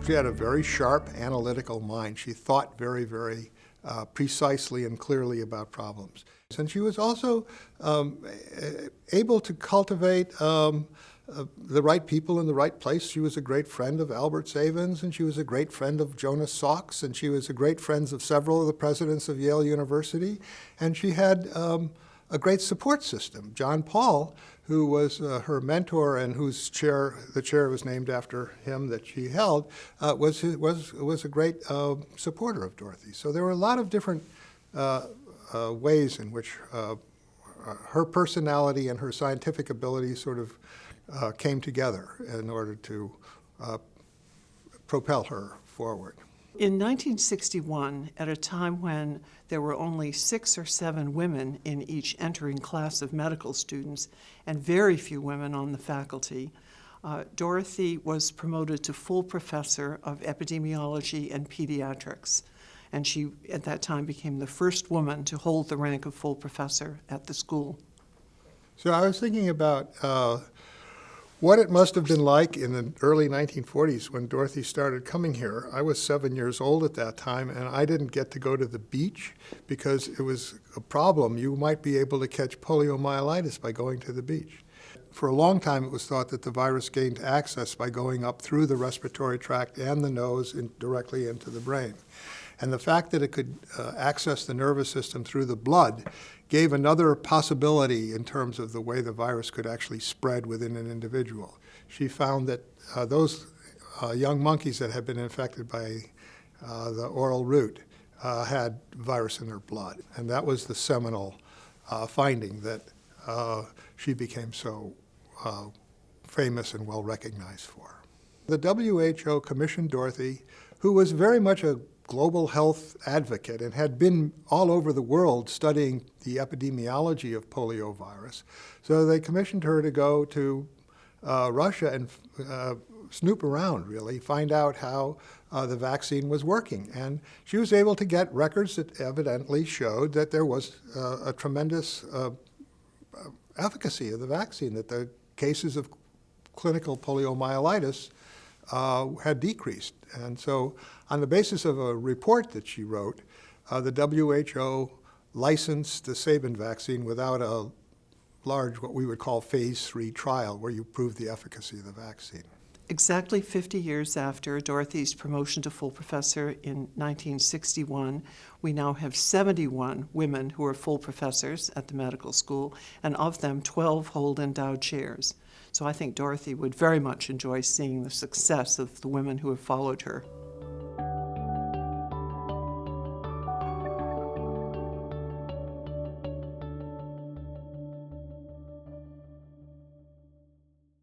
She had a very sharp analytical mind. She thought very, very precisely and clearly about problems. And she was also able to cultivate the right people in the right place. She was a great friend of Albert Sabins, and she was a great friend of Jonas Salks, and she was a great friend of several of the presidents of Yale University. And she had a great support system. John Paul, who was her mentor and whose chair, the chair was named after him that she held, was a great supporter of Dorothy. So there were a lot of different ways in which her personality and her scientific ability sort of came together in order to propel her forward. In 1961, at a time when there were only 6 or 7 women in each entering class of medical students and very few women on the faculty, Dorothy was promoted to full professor of epidemiology and pediatrics. And she, at that time, became the first woman to hold the rank of full professor at the school. So I was thinking about what it must have been like in the early 1940s when Dorothy started coming here. I was 7 years old at that time, and I didn't get to go to the beach because it was a problem. You might be able to catch poliomyelitis by going to the beach. For a long time, it was thought that the virus gained access by going up through the respiratory tract and the nose and directly into the brain. And the fact that it could access the nervous system through the blood gave another possibility in terms of the way the virus could actually spread within an individual. She found that those young monkeys that had been infected by the oral route had virus in their blood. And that was the seminal finding that she became so famous and well recognized for. The WHO commissioned Dorothy, who was very much a global health advocate and had been all over the world studying the epidemiology of poliovirus. So they commissioned her to go to Russia and snoop around, really, find out how the vaccine was working. And she was able to get records that evidently showed that there was a tremendous efficacy of the vaccine, that the cases of clinical poliomyelitis had decreased. And so on the basis of a report that she wrote, the WHO licensed the Sabin vaccine without a large, what we would call phase 3 trial, where you prove the efficacy of the vaccine. Exactly 50 years after Dorothy's promotion to full professor in 1961, we now have 71 women who are full professors at the medical school, and of them, 12 hold endowed chairs. So I think Dorothy would very much enjoy seeing the success of the women who have followed her.